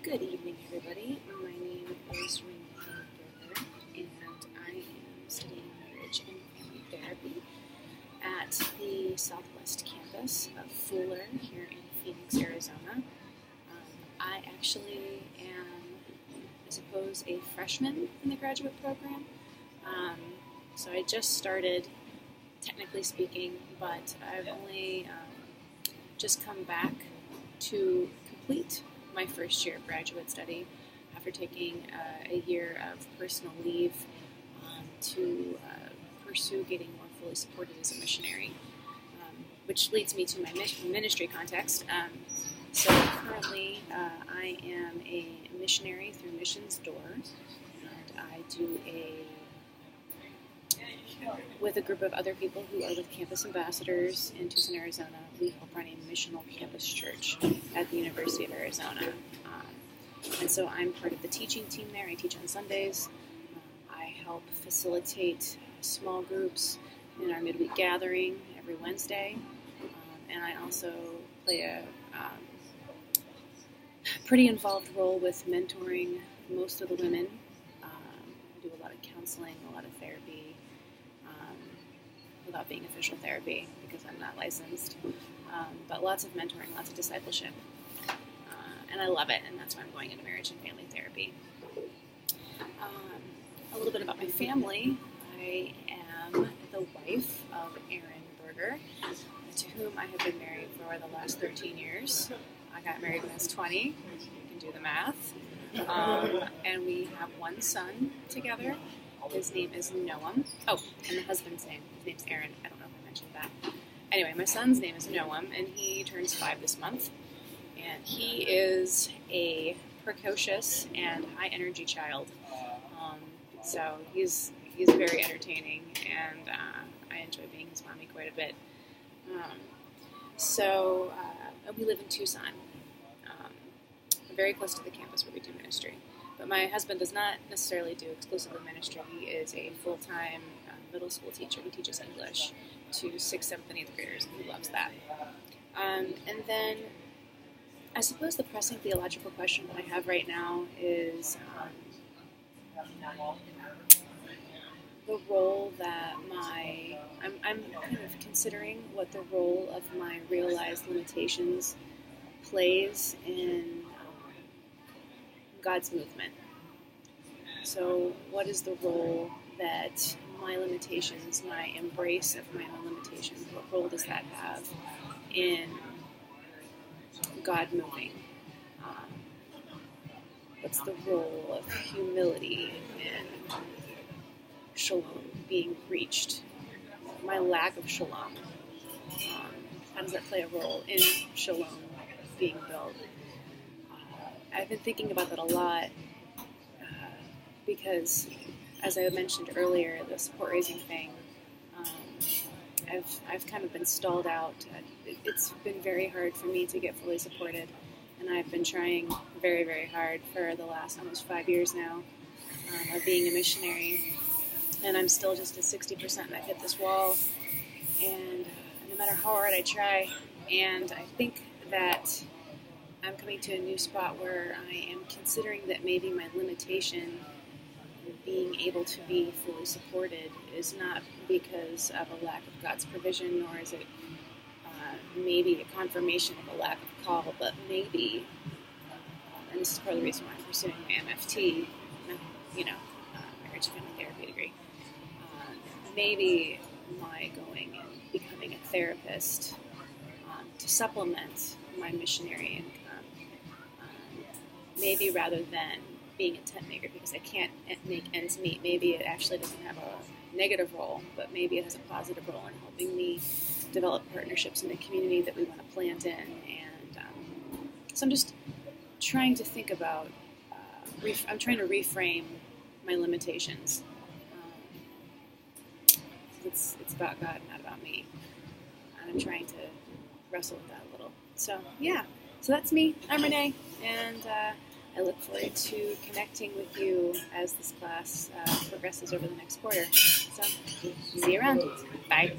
Good evening, everybody. My name is Renee Berger, and I am studying marriage and family therapy at the Southwest campus of Fuller here in Phoenix, Arizona. I actually am, I suppose, a freshman in the graduate program. So I just started, technically speaking, but I've only just come back to complete my first year of graduate study after taking a year of personal leave to pursue getting more fully supported as a missionary, which leads me to my ministry context. So currently I am a missionary through Missions Door, and I do with a group of other people who are with campus ambassadors in Tucson, Arizona. We help run a missional campus church at the University of Arizona. And so I'm part of the teaching team there. I teach on Sundays. I help facilitate small groups in our midweek gathering every Wednesday. And I also play a pretty involved role with mentoring most of the women. I do a lot of counseling, a lot of therapy, without being official therapy because I'm not licensed, but lots of mentoring, lots of discipleship, and I love it, and that's why I'm going into marriage and family therapy. A little bit about my family. I am the wife of Aaron Berger, to whom I have been married for the last 13 years. I got married when I was 20. You can do the math. And we have one son together. His name is Noam. Oh, and the husband's name. His name's Aaron. I don't know if I mentioned that. Anyway, my son's name is Noam, and he turns 5 this month. And he is a precocious and high-energy child. So he's very entertaining, and I enjoy being his mommy quite a bit. We live in Tucson, very close to the campus where we do ministry. But my husband does not necessarily do exclusively ministry. He is a full-time middle school teacher. He teaches English to 6th, 7th, and 8th graders, and he loves that. And then I suppose the pressing theological question that I have right now is the role that I'm kind of considering what the role of my realized limitations plays in God's movement. So what is the role that my limitations, my embrace of my own limitations, what role does that have in God moving? What's the role of humility and shalom being reached? My lack of shalom. How does that play a role in shalom being built? I've been thinking about that a lot because, as I mentioned earlier, the support raising thing, I've kind of been stalled out. It's been very hard for me to get fully supported, and I've been trying very, very hard for the last almost 5 years now of being a missionary, and I'm still just at 60%, and I've hit this wall, and no matter how hard I try, and I think that I'm coming to a new spot where I am considering that maybe my limitation in being able to be fully supported is not because of a lack of God's provision, nor is it maybe a confirmation of a lack of call, but maybe, and this is part of the reason why I'm pursuing my MFT, marriage and family therapy degree, maybe my going and becoming a therapist to supplement my missionary income, maybe rather than being a tent maker because I can't make ends meet. Maybe it actually doesn't have a negative role, but maybe it has a positive role in helping me develop partnerships in the community that we want to plant in. And so I'm just trying to think about, I'm trying to reframe my limitations. It's about God, not about me. And I'm trying to wrestle with that a little. So, yeah. So that's me. I'm Renee, and I look forward to connecting with you as this class progresses over the next quarter. So, see you around. Bye.